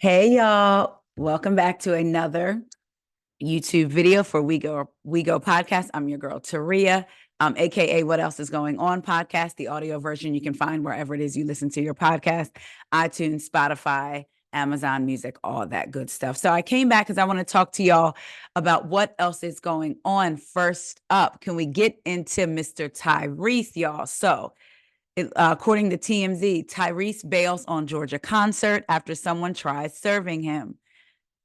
Hey y'all, welcome back to another YouTube video for WeGo podcast. I'm your girl Taria, aka What Else Is Going On podcast. The audio version you can find wherever it is you listen to your podcast, iTunes, Spotify, Amazon Music, all that good stuff. So I came back because I want to talk to y'all about what else is going on. First up, can we get into Mr. Tyrese, y'all? So according to TMZ, Tyrese bails on Georgia concert after someone tries serving him.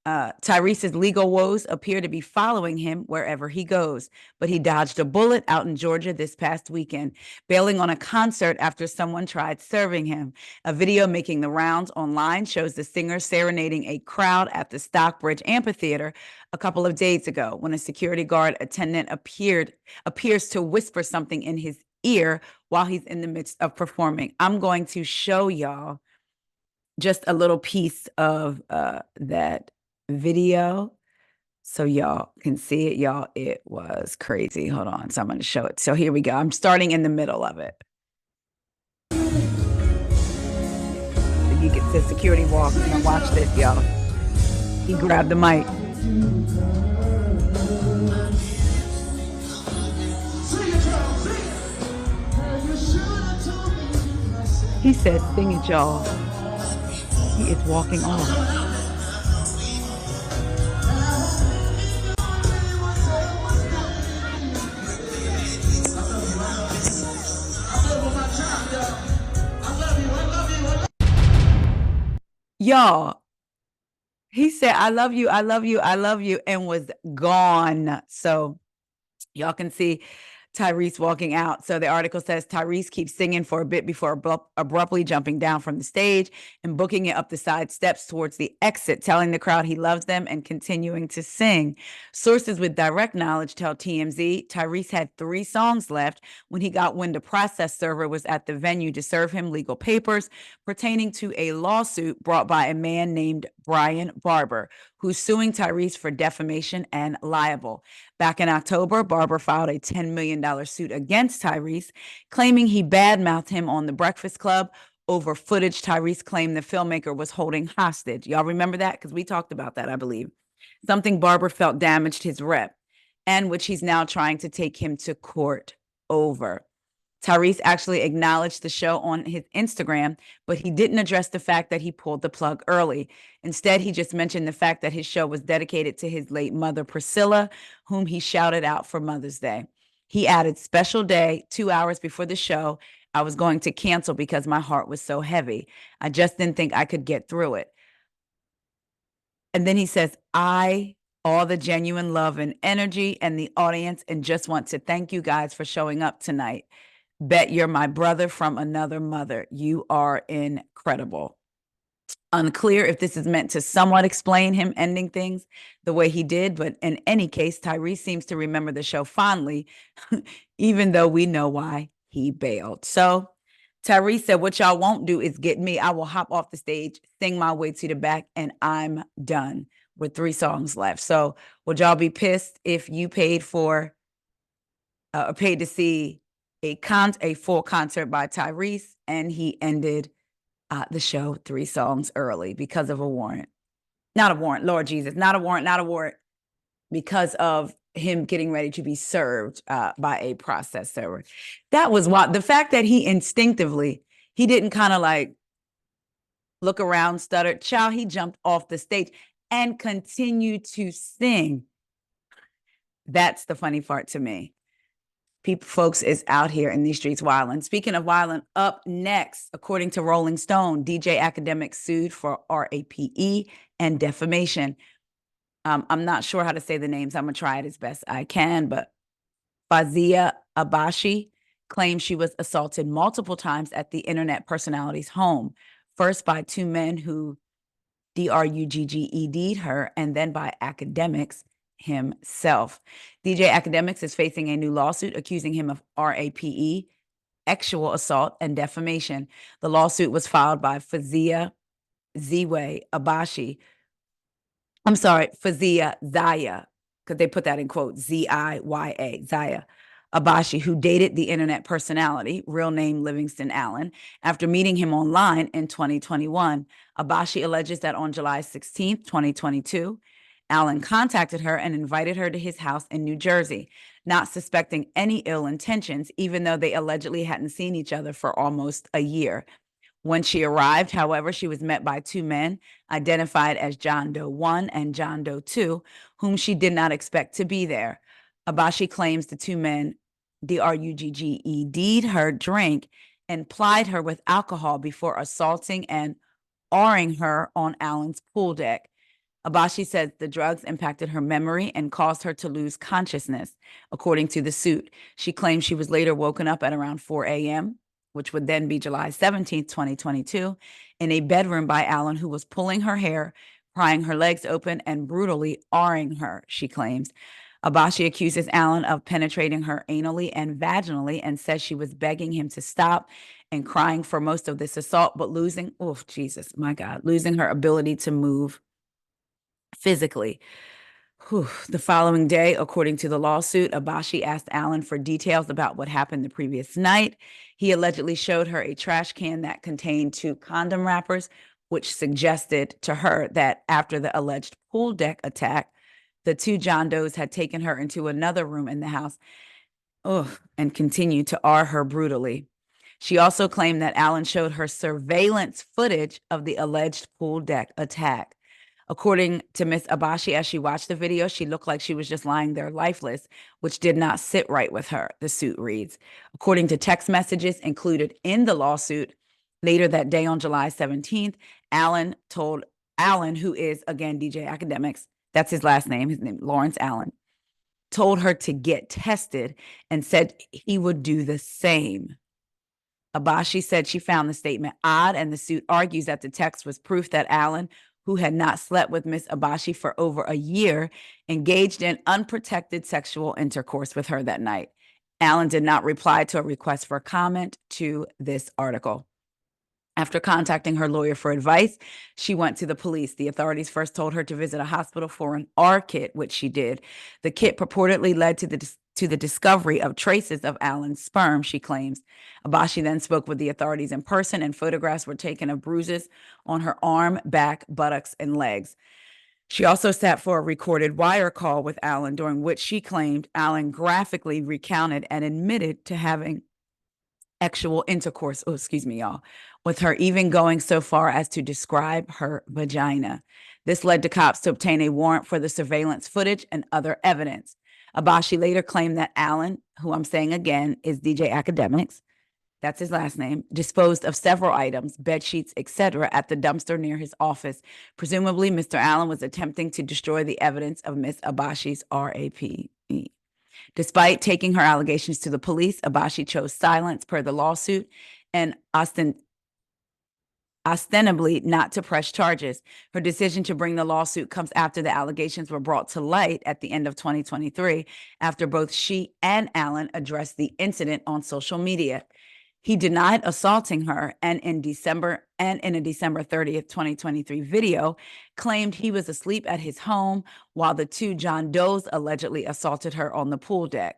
Tyrese's legal woes appear to be following him wherever he goes, but he dodged a bullet out in Georgia this past weekend, bailing on a concert after someone tried serving him. A video making the rounds online shows the singer serenading a crowd at the Stockbridge Amphitheater a couple of days ago when a security guard attendant appears to whisper something in his ear while he's in the midst of performing. I'm going to show y'all just a little piece of that video so y'all can see it. Y'all, it was crazy. Hold on. So I'm going to show it. So here we go. I'm starting in the middle of it. You get the security walk. Now watch this, y'all. He grabbed the mic. He said, "Sing it, y'all." He is walking off. Y'all, he said, "I love you, I love you, I love you," and was gone. So y'all can see Tyrese walking out. So the article says Tyrese keeps singing for a bit before abruptly jumping down from the stage and booking it up the side steps towards the exit, telling the crowd he loves them and continuing to sing. Sources with direct knowledge tell TMZ Tyrese had 3 songs left when he got wind a process server was at the venue to serve him legal papers pertaining to a lawsuit brought by a man named Brian Barber, who's suing Tyrese for defamation and libel. Back in October, Barber filed a $10 million suit against Tyrese, claiming he badmouthed him on The Breakfast Club over footage Tyrese claimed the filmmaker was holding hostage. Y'all remember that? Because we talked about that, I believe. Something Barber felt damaged his rep, and which he's now trying to take him to court over. Tyrese actually acknowledged the show on his Instagram, but he didn't address the fact that he pulled the plug early. Instead, he just mentioned the fact that his show was dedicated to his late mother, Priscilla, whom he shouted out for Mother's Day. He added, "Special day, 2 hours before the show, I was going to cancel because my heart was so heavy. I just didn't think I could get through it." And then he says, all the genuine love and energy and the audience, and just want to thank you guys for showing up tonight. Bet you're my brother from another mother. You are incredible." Unclear if this is meant to somewhat explain him ending things the way he did, but in any case, Tyrese seems to remember the show fondly, even though we know why he bailed. So Tyrese said, "What y'all won't do is get me. I will hop off the stage, sing my way to the back, and I'm done," with 3 songs left. So would y'all be pissed if you paid to see a full concert by Tyrese and he ended the show 3 songs early because of a warrant? Not a warrant, Lord Jesus, not a warrant, because of him getting ready to be served by a process server. That was what the fact that he didn't kind of like look around, stuttered, child, he jumped off the stage and continued to sing. That's the funny part to me. Folks is out here in these streets wilding. Speaking of wilding, up next, according to Rolling Stone, DJ Akademiks sued for RAPE and defamation. I'm not sure how to say the names. I'm going to try it as best I can, but Fazia Abashi claims she was assaulted multiple times at the internet personality's home, first by 2 men who drugged'd her, and then by Akademiks himself. DJ Akademiks is facing a new lawsuit accusing him of RAPE, sexual assault, and defamation. The lawsuit was filed by Fazia Abashi. Fazia Zaya, because they put that in quotes, Ziya, Zaya. Abashi, who dated the internet personality, real name Livingston Allen, after meeting him online in 2021. Abashi alleges that on July 16th, 2022, Allen contacted her and invited her to his house in New Jersey, not suspecting any ill intentions, even though they allegedly hadn't seen each other for almost a year. When she arrived, however, she was met by two men identified as John Doe 1 and John Doe 2, whom she did not expect to be there. Abashi claims the two men drugged her drink and plied her with alcohol before assaulting and awing her on Allen's pool deck. Abashi says the drugs impacted her memory and caused her to lose consciousness, according to the suit. She claims she was later woken up at around 4 a.m., which would then be July 17th, 2022, in a bedroom by Allen, who was pulling her hair, prying her legs open, and brutally awing her, she claims. Abashi accuses Allen of penetrating her anally and vaginally and says she was begging him to stop and crying for most of this assault, but losing her ability to move physically. The following day, according to the lawsuit, Abashi asked Allen for details about what happened the previous night. He allegedly showed her a trash can that contained 2 condom wrappers, which suggested to her that after the alleged pool deck attack, the 2 John Does had taken her into another room in the house and continued to awe her brutally. She also claimed that Allen showed her surveillance footage of the alleged pool deck attack. According to Ms. Abashi, as she watched the video, she looked like she was just lying there lifeless, which did not sit right with her, the suit reads. According to text messages included in the lawsuit, later that day on July 17th, Allen told Allen, who is, again, DJ Akademiks, that's his last name, his name, Lawrence Allen, told her to get tested and said he would do the same. Abashi said she found the statement odd, and the suit argues that the text was proof that Allen, who had not slept with Ms. Abashi for over a year, engaged in unprotected sexual intercourse with her that night. Allen did not reply to a request for comment to this article. After contacting her lawyer for advice, she went to the police. The authorities first told her to visit a hospital for an R kit, which she did. The kit purportedly led to the discovery of traces of Allen's sperm, she claims. Abashi then spoke with the authorities in person, and photographs were taken of bruises on her arm, back, buttocks, and legs. She also sat for a recorded wire call with Allen, during which she claimed Allen graphically recounted and admitted to having sexual intercourse, with her, even going so far as to describe her vagina. This led to cops to obtain a warrant for the surveillance footage and other evidence. Abashi later claimed that Allen, who I'm saying again is DJ Akademiks, that's his last name, disposed of several items, bed sheets, etc., at the dumpster near his office. Presumably, Mr. Allen was attempting to destroy the evidence of Ms. Abashi's RAPE. Despite taking her allegations to the police, Abashi chose silence per the lawsuit and ostensibly not to press charges. Her decision to bring the lawsuit comes after the allegations were brought to light at the end of 2023, after both she and Allen addressed the incident on social media. He denied assaulting her, and in a December 30th, 2023 video, claimed he was asleep at his home while the 2 John Does allegedly assaulted her on the pool deck.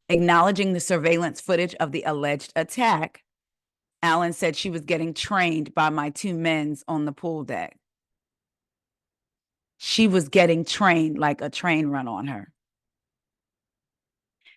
Acknowledging the surveillance footage of the alleged attack, Allen said she was getting trained by my 2 men on the pool deck. She was getting trained, like a train run on her.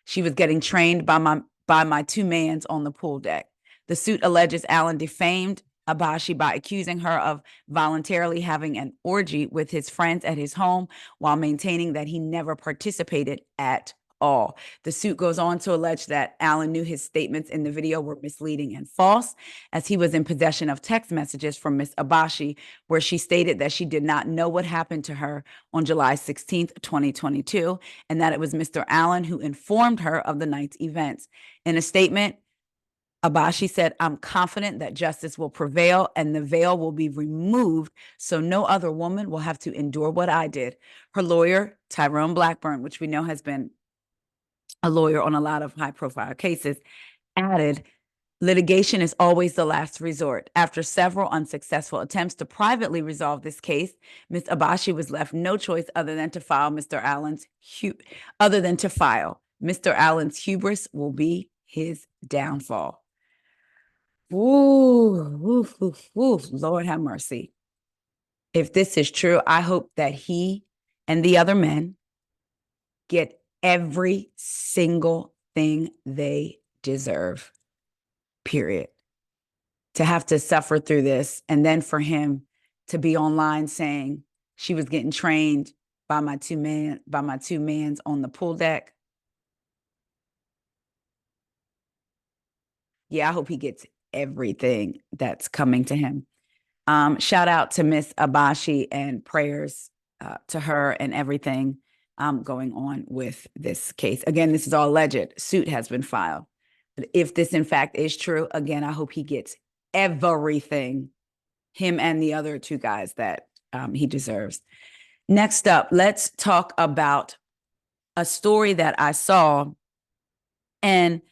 She was getting trained by my 2 men on the pool deck. The suit alleges Allen defamed Abashi by accusing her of voluntarily having an orgy with his friends at his home while maintaining that he never participated at all. The suit goes on to allege that Allen knew his statements in the video were misleading and false, as he was in possession of text messages from Ms. Abashi, where she stated that she did not know what happened to her on July 16th, 2022, and that it was Mr. Allen who informed her of the night's events. In a statement, Abashi said, "I'm confident that justice will prevail and the veil will be removed so no other woman will have to endure what I did." Her lawyer, Tyrone Blackburn, which we know has been a lawyer on a lot of high-profile cases, added, "Litigation is always the last resort. After several unsuccessful attempts to privately resolve this case, Ms. Abashi was left no choice other than to file Mr. Allen's hubris will be his downfall. Ooh, Lord have mercy. If this is true, I hope that he and the other men get every single thing they deserve, period. To have to suffer through this, and then for him to be online saying she was getting trained by my two mans on the pool deck. Yeah, I hope he gets everything that's coming to him. Shout out to Miss Abashi and prayers to her and everything going on with this case. Again, this is all alleged. Suit has been filed. But if this in fact is true, again, I hope he gets everything, him and the other two guys, that he deserves. Next up, let's talk about a story that I saw, and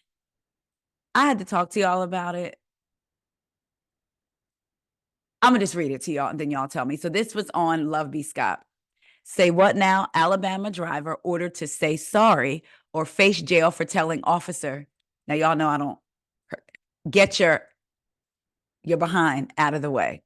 I had to talk to y'all about it. I'm going to just read it to y'all, and then y'all tell me. So this was on Love B. Scott. Say what now? Alabama driver ordered to say sorry or face jail for telling officer. Now, y'all know I don't get your behind out of the way.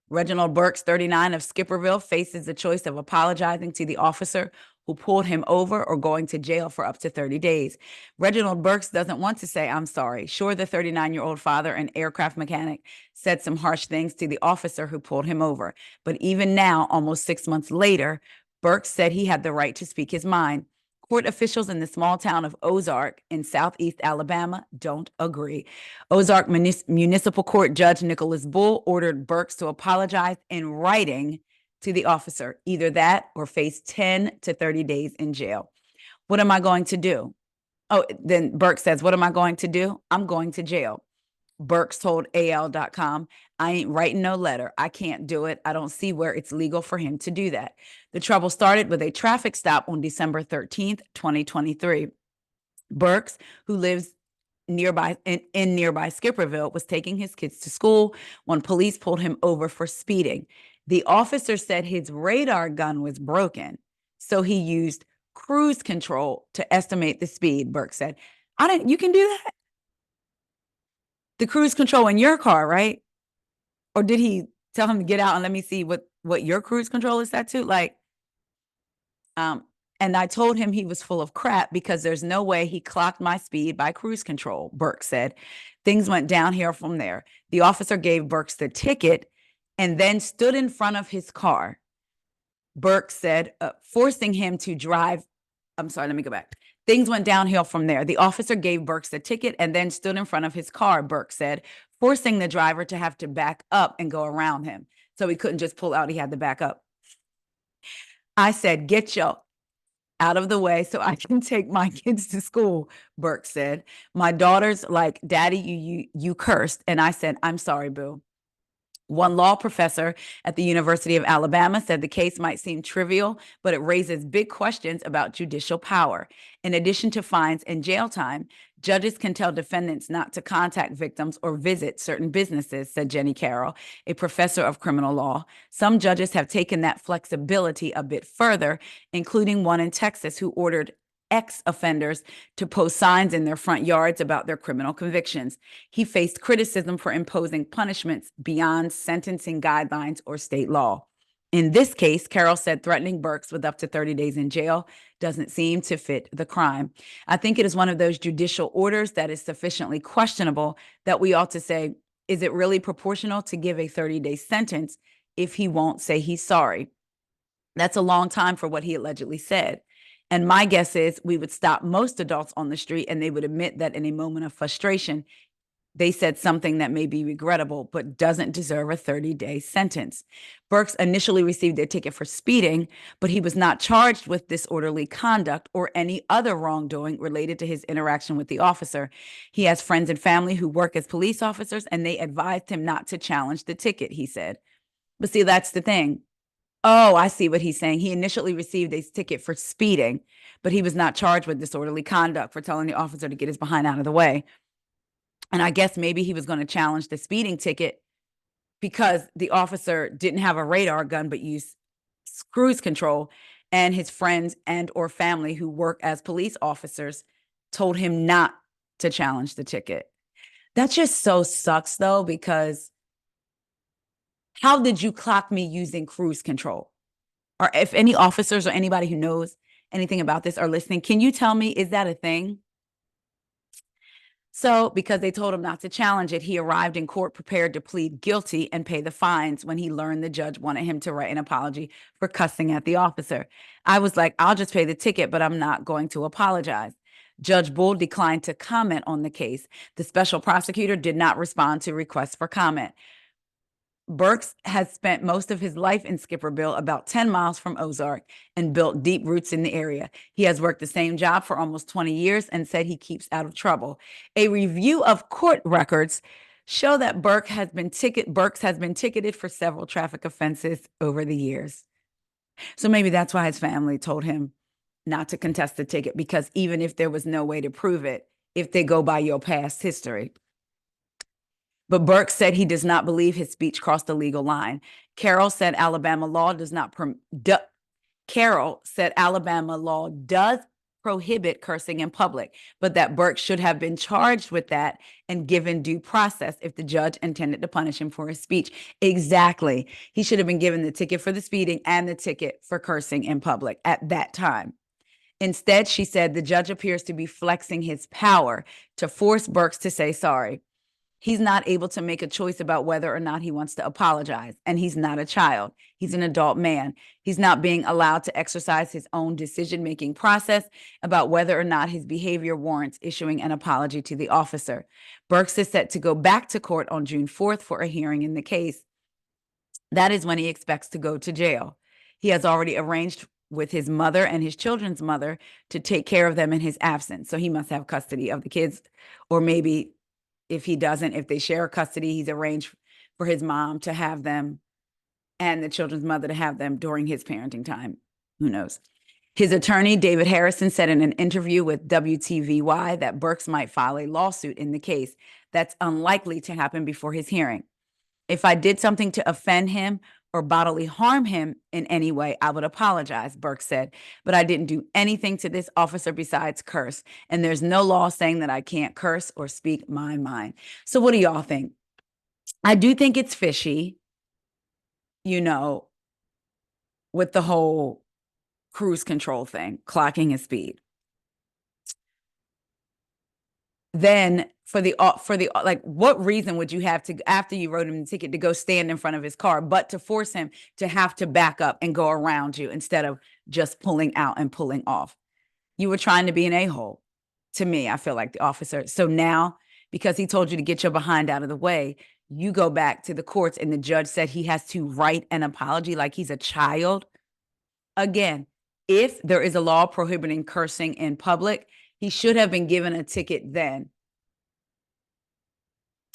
Reginald Burks, 39, of Skipperville, faces the choice of apologizing to the officer who pulled him over or going to jail for up to 30 days. Reginald Burks doesn't want to say, I'm sorry. Sure, the 39-year-old father, an aircraft mechanic, said some harsh things to the officer who pulled him over. But even now, almost 6 months later, Burks said he had the right to speak his mind. Court officials in the small town of Ozark in southeast Alabama don't agree. Ozark Municipal Court Judge Nicholas Bull ordered Burks to apologize in writing to the officer, either that or face 10 to 30 days in jail. What am I going to do? Oh, then Burks says, what am I going to do? I'm going to jail. Burks told AL.com, I ain't writing no letter. I can't do it. I don't see where it's legal for him to do that. The trouble started with a traffic stop on December 13th, 2023. Burks, who lives nearby in nearby Skipperville, was taking his kids to school when police pulled him over for speeding. The officer said his radar gun was broken, so he used cruise control to estimate the speed. Burks said, you can do that? The cruise control in your car, right? Or did he tell him to get out and let me see what your cruise control is set to? And I told him he was full of crap because there's no way he clocked my speed by cruise control, Burks said. Things went downhill from there. The officer gave Burks the ticket and then stood in front of his car. Burks said, forcing him to drive. I'm sorry, let me go back. Things went downhill from there. The officer gave Burks the ticket and then stood in front of his car, Burks said, forcing the driver to have to back up and go around him. So he couldn't just pull out, he had to back up. I said, get your out of the way so I can take my kids to school, Burks said. My daughter's like, Daddy, you cursed. And I said, I'm sorry, boo. One law professor at the University of Alabama said the case might seem trivial, but it raises big questions about judicial power. In addition to fines and jail time, judges can tell defendants not to contact victims or visit certain businesses, said Jenny Carroll, a professor of criminal law. Some judges have taken that flexibility a bit further, including one in Texas who ordered ex-offenders to post signs in their front yards about their criminal convictions. He faced criticism for imposing punishments beyond sentencing guidelines or state law. In this case, Carroll said threatening Burks with up to 30 days in jail doesn't seem to fit the crime. I think it is one of those judicial orders that is sufficiently questionable that we ought to say, is it really proportional to give a 30-day sentence if he won't say he's sorry? That's a long time for what he allegedly said. And my guess is we would stop most adults on the street and they would admit that in a moment of frustration, they said something that may be regrettable, but doesn't deserve a 30-day sentence. Burks initially received a ticket for speeding, but he was not charged with disorderly conduct or any other wrongdoing related to his interaction with the officer. He has friends and family who work as police officers, and they advised him not to challenge the ticket, he said. But see, that's the thing. Oh, I see what he's saying. He initially received a ticket for speeding, but he was not charged with disorderly conduct for telling the officer to get his behind out of the way. And I guess maybe he was going to challenge the speeding ticket because the officer didn't have a radar gun but used cruise control. and his friends and or family who work as police officers told him not to challenge the ticket. That just so sucks though, because how did you clock me using cruise control? Or if any officers or anybody who knows anything about this are listening, can you tell me, is that a thing? So, because they told him not to challenge it, he arrived in court prepared to plead guilty and pay the fines when he learned the judge wanted him to write an apology for cussing at the officer. I was like, I'll just pay the ticket, but I'm not going to apologize. Judge Bull declined to comment on the case. The special prosecutor did not respond to requests for comment. Burks has spent most of his life in Skipperville, about 10 miles from Ozark, and built deep roots in the area. He has worked the same job for almost 20 years and said he keeps out of trouble. A review of court records show that Burks has been ticketed for several traffic offenses over the years. So maybe that's why his family told him not to contest the ticket, because even if there was no way to prove it, if they go by your past history. But Burke said he does not believe his speech crossed the legal line. Carroll said Alabama law does prohibit cursing in public, but that Burke should have been charged with that and given due process if the judge intended to punish him for his speech. Exactly. He should have been given the ticket for the speeding and the ticket for cursing in public at that time. Instead, she said the judge appears to be flexing his power to force Burks to say sorry. He's not able to make a choice about whether or not he wants to apologize. And he's not a child. He's an adult man. He's not being allowed to exercise his own decision-making process about whether or not his behavior warrants issuing an apology to the officer. Burks is set to go back to court on June 4th for a hearing in the case. That is when he expects to go to jail. He has already arranged with his mother and his children's mother to take care of them in his absence. So he must have custody of the kids, or maybe if he doesn't, if they share custody, he's arranged for his mom to have them and the children's mother to have them during his parenting time. Who knows? His attorney, David Harrison, said in an interview with WTVY that Burks might file a lawsuit in the case. That's unlikely to happen before his hearing. If I did something to offend him or bodily harm him in any way, I would apologize, Burke said. But I didn't do anything to this officer besides curse. And there's no law saying that I can't curse or speak my mind. So what do y'all think? I do think it's fishy, you know, with the whole cruise control thing, clocking his speed. Then for the like, what reason would you have to, after you wrote him the ticket, to go stand in front of his car, but to force him to have to back up and go around you instead of just pulling out and pulling off? You were trying to be an a-hole. To me, I feel like the officer. So now, because he told you to get your behind out of the way, you go back to the courts and the judge said he has to write an apology like he's a child. Again, if there is a law prohibiting cursing in public, he should have been given a ticket then.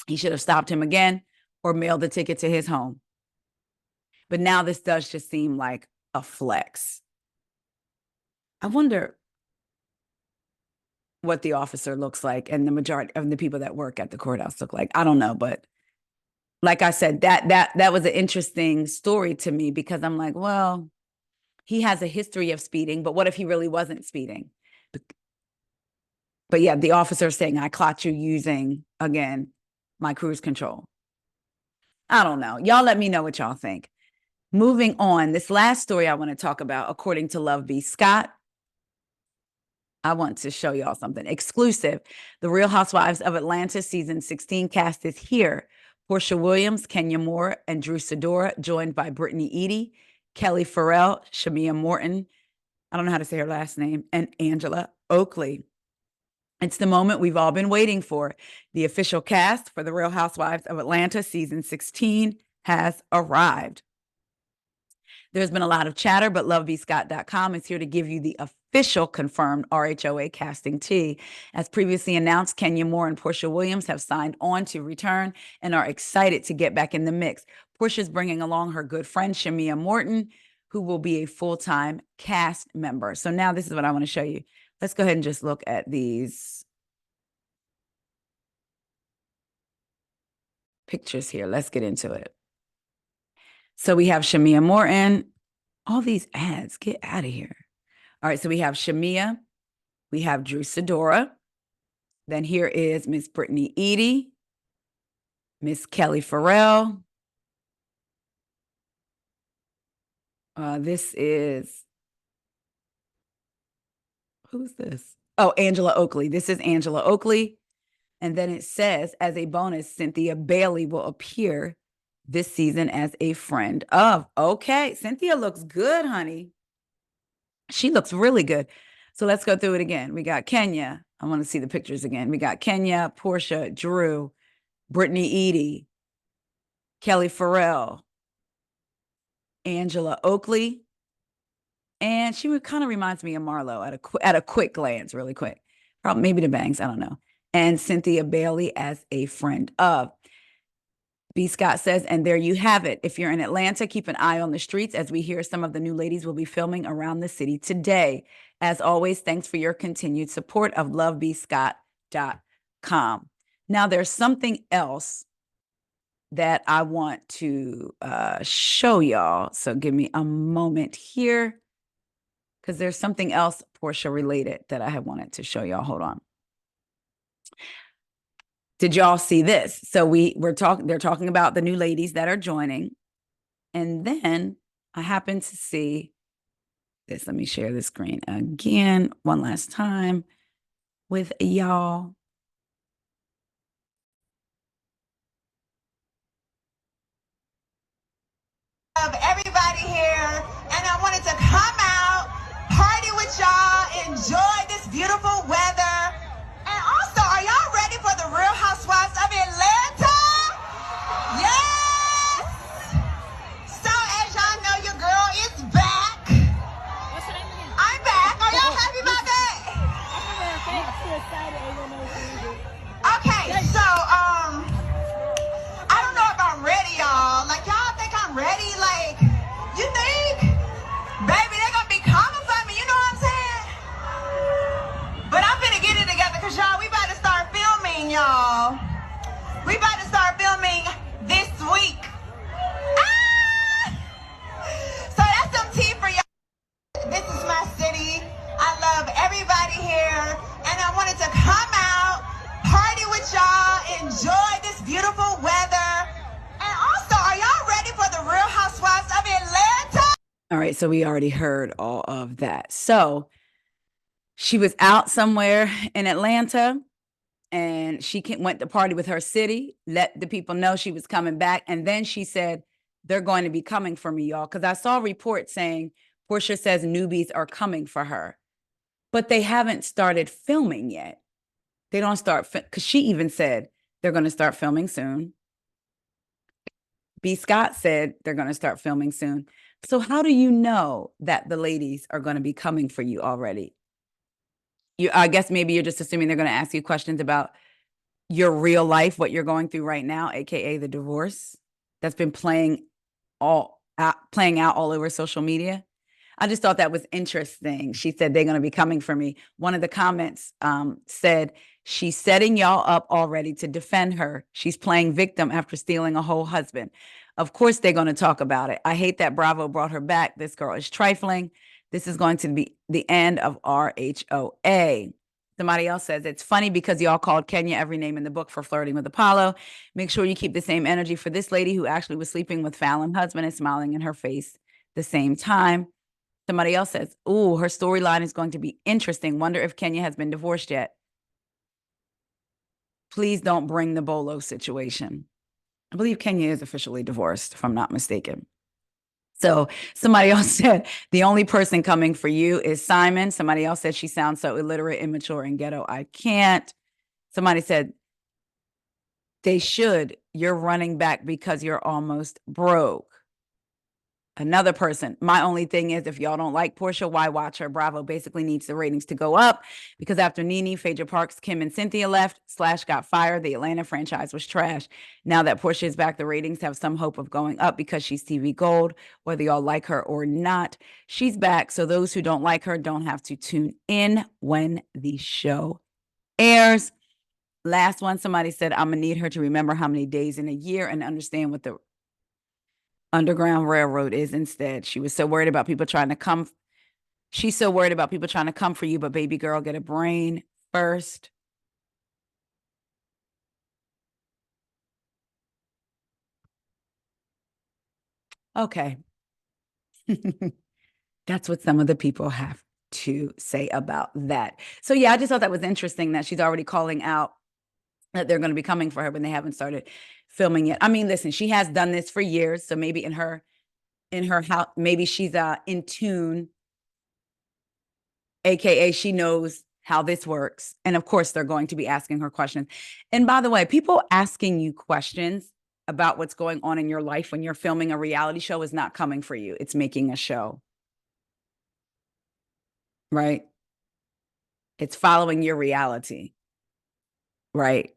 He should have stopped him again or mailed the ticket to his home. But now this does just seem like a flex. I wonder what the officer looks like and the majority of the people that work at the courthouse look like. I don't know, but like I said, that was an interesting story to me, because I'm like, well, he has a history of speeding, but what if he really wasn't speeding? But yeah, the officer saying, I caught you using, again, my cruise control. I don't know. Y'all let me know what y'all think. Moving on, this last story I want to talk about, according to Love B. Scott, I want to show y'all something exclusive. The Real Housewives of Atlanta season 16 cast is here. Porsha Williams, Kenya Moore, and Drew Sidora, joined by Brittany Eady, Kelly Farrell, Shamia Morton, I don't know how to say her last name, and Angela Oakley. It's the moment we've all been waiting for. The official cast for The Real Housewives of Atlanta season 16 has arrived. There's been a lot of chatter, but lovebscott.com is here to give you the official confirmed RHOA casting tea. As previously announced, Kenya Moore and Porsha Williams have signed on to return and are excited to get back in the mix. Porsha's bringing along her good friend, Shamia Morton, who will be a full-time cast member. So now this is what I want to show you. Let's go ahead and just look at these pictures here. Let's get into it. So we have Shamia Morton. All these ads, get out of here. All right, so we have Shamia, we have Drew Sidora. Then here is Miss Brittany Eady, Miss Kelly Farrell. This is, who's this? Oh, Angela Oakley. This is Angela Oakley. And then it says, as a bonus, Cynthia Bailey will appear this season as a friend of. Okay, Cynthia looks good, honey. She looks really good. So let's go through it again. We got Kenya. I want to see the pictures again. We got Kenya, Porsha, Drew, Brittany Eady, Kelly Farrell, Angela Oakley, and she kind of reminds me of Marlo at a quick glance, really quick. Probably maybe the bangs, I don't know. And Cynthia Bailey as a friend of. B. Scott says, and there you have it. If you're in Atlanta, keep an eye on the streets as we hear some of the new ladies will be filming around the city today. As always, thanks for your continued support of lovebscott.com. Now, there's something else that I want to show y'all. So give me a moment here, because there's something else Porsha related that I had wanted to show y'all. Hold on. Did y'all see this? So they're talking about the new ladies that are joining. And then I happened to see this. Let me share the screen again one last time with y'all. Of everybody here, and I wanted to come out, party with y'all, enjoy this beautiful weather. And also, are y'all ready for the Real Housewives of Atlanta? Yes! So as y'all know, your girl is back. I'm back. Are y'all happy about that? Okay, so I don't know if I'm ready, y'all. Like, y'all think I'm ready? Like, you think? Baby, they're gonna be coming for me, you know what I'm saying? But I'm finna get it together, because y'all, we about to start filming, y'all. We about to start filming this week. Ah! So that's some tea for y'all. This is my city. I love everybody here, and I wanted to come out, party with y'all, enjoy this beautiful weather. And also, are y'all ready for the Real Housewives of Atlanta? All right, so we already heard all of that. So she was out somewhere in Atlanta, and she went to party with her city, let the people know she was coming back. And then she said, they're going to be coming for me, y'all. Because I saw reports saying Porsha says newbies are coming for her, but they haven't started filming yet. They don't start, because she even said they're going to start filming soon. B. Scott said they're going to start filming soon. So how do you know that the ladies are going to be coming for you already? I guess maybe you're just assuming they're going to ask you questions about your real life, what you're going through right now, aka the divorce that's been playing out all over social media. I just thought that was interesting. She said they're going to be coming for me. One of the comments said she's setting y'all up already to defend her. She's playing victim after stealing a whole husband. Of course, they're going to talk about it. I hate that Bravo brought her back. This girl is trifling. This is going to be the end of RHOA. Somebody else says, it's funny because y'all called Kenya every name in the book for flirting with Apollo. Make sure you keep the same energy for this lady who actually was sleeping with Fallon's husband and smiling in her face the same time. Somebody else says, ooh, her storyline is going to be interesting. Wonder if Kenya has been divorced yet. Please don't bring the Bolo situation. I believe Kenya is officially divorced, if I'm not mistaken. So somebody else said, the only person coming for you is Simon. Somebody else said, she sounds so illiterate, immature, and ghetto. I can't. Somebody said, they should. You're running back because you're almost broke. Another person, my only thing is, if y'all don't like Porsha, why watch her? Bravo basically needs the ratings to go up, because after Nene, Phaedra Parks, Kim, and Cynthia left, Slash got fired. The Atlanta franchise was trash. Now that Porsha is back, the ratings have some hope of going up because she's TV gold, whether y'all like her or not. She's back, so those who don't like her don't have to tune in when the show airs. Last one, somebody said, I'm gonna need her to remember how many days in a year and understand what the Underground Railroad is instead. She was so worried about people trying to come. She's so worried about people trying to come for you, but baby girl, get a brain first. Okay. That's what some of the people have to say about that. So yeah, I just thought that was interesting that she's already calling out that they're going to be coming for her when they haven't started filming yet. I mean, listen, she has done this for years, so maybe in her house, maybe she's in tune, aka she knows how this works. And of course, they're going to be asking her questions. And by the way, people asking you questions about what's going on in your life when you're filming a reality show is not coming for you. It's making a show, right? It's following your reality, right?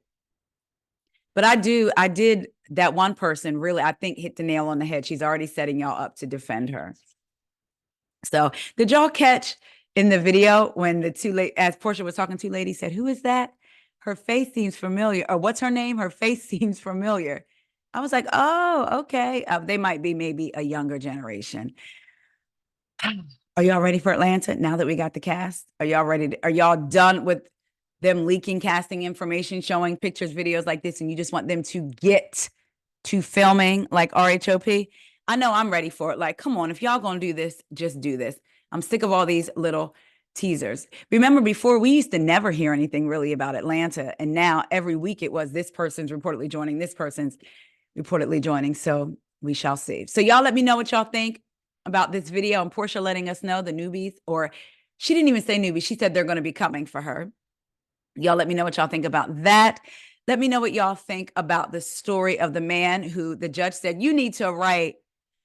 But I did that one person really, I think, hit the nail on the head. She's already setting y'all up to defend her. So did y'all catch in the video when the as Porsha was talking to lady said, who is that? Her face seems familiar. Or what's her name? Her face seems familiar. I was like, oh, okay. They might be maybe a younger generation. Are y'all ready for Atlanta now that we got the cast? Are y'all ready? Are y'all done with them leaking casting information, showing pictures, videos like this, and you just want them to get to filming like RHOP? I know I'm ready for it. Like, come on, if y'all gonna do this, just do this. I'm sick of all these little teasers. Remember, before we used to never hear anything really about Atlanta, and now every week it was this person's reportedly joining, this person's reportedly joining. So we shall see. So y'all let me know what y'all think about this video, and Porsha letting us know the newbies, or she didn't even say newbies. She said they're going to be coming for her. Y'all let me know what y'all think about that. Let me know what y'all think about the story of the man who the judge said, you need to write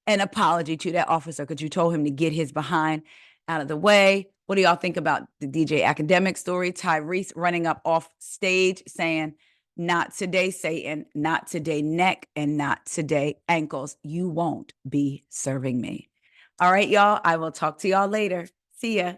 an apology to that officer because you told him to get his behind out of the way. What do y'all think about the DJ Akademiks story? Tyrese running up off stage saying, not today, Satan, not today, neck, and not today, ankles. You won't be serving me. All right, y'all. I will talk to y'all later. See ya.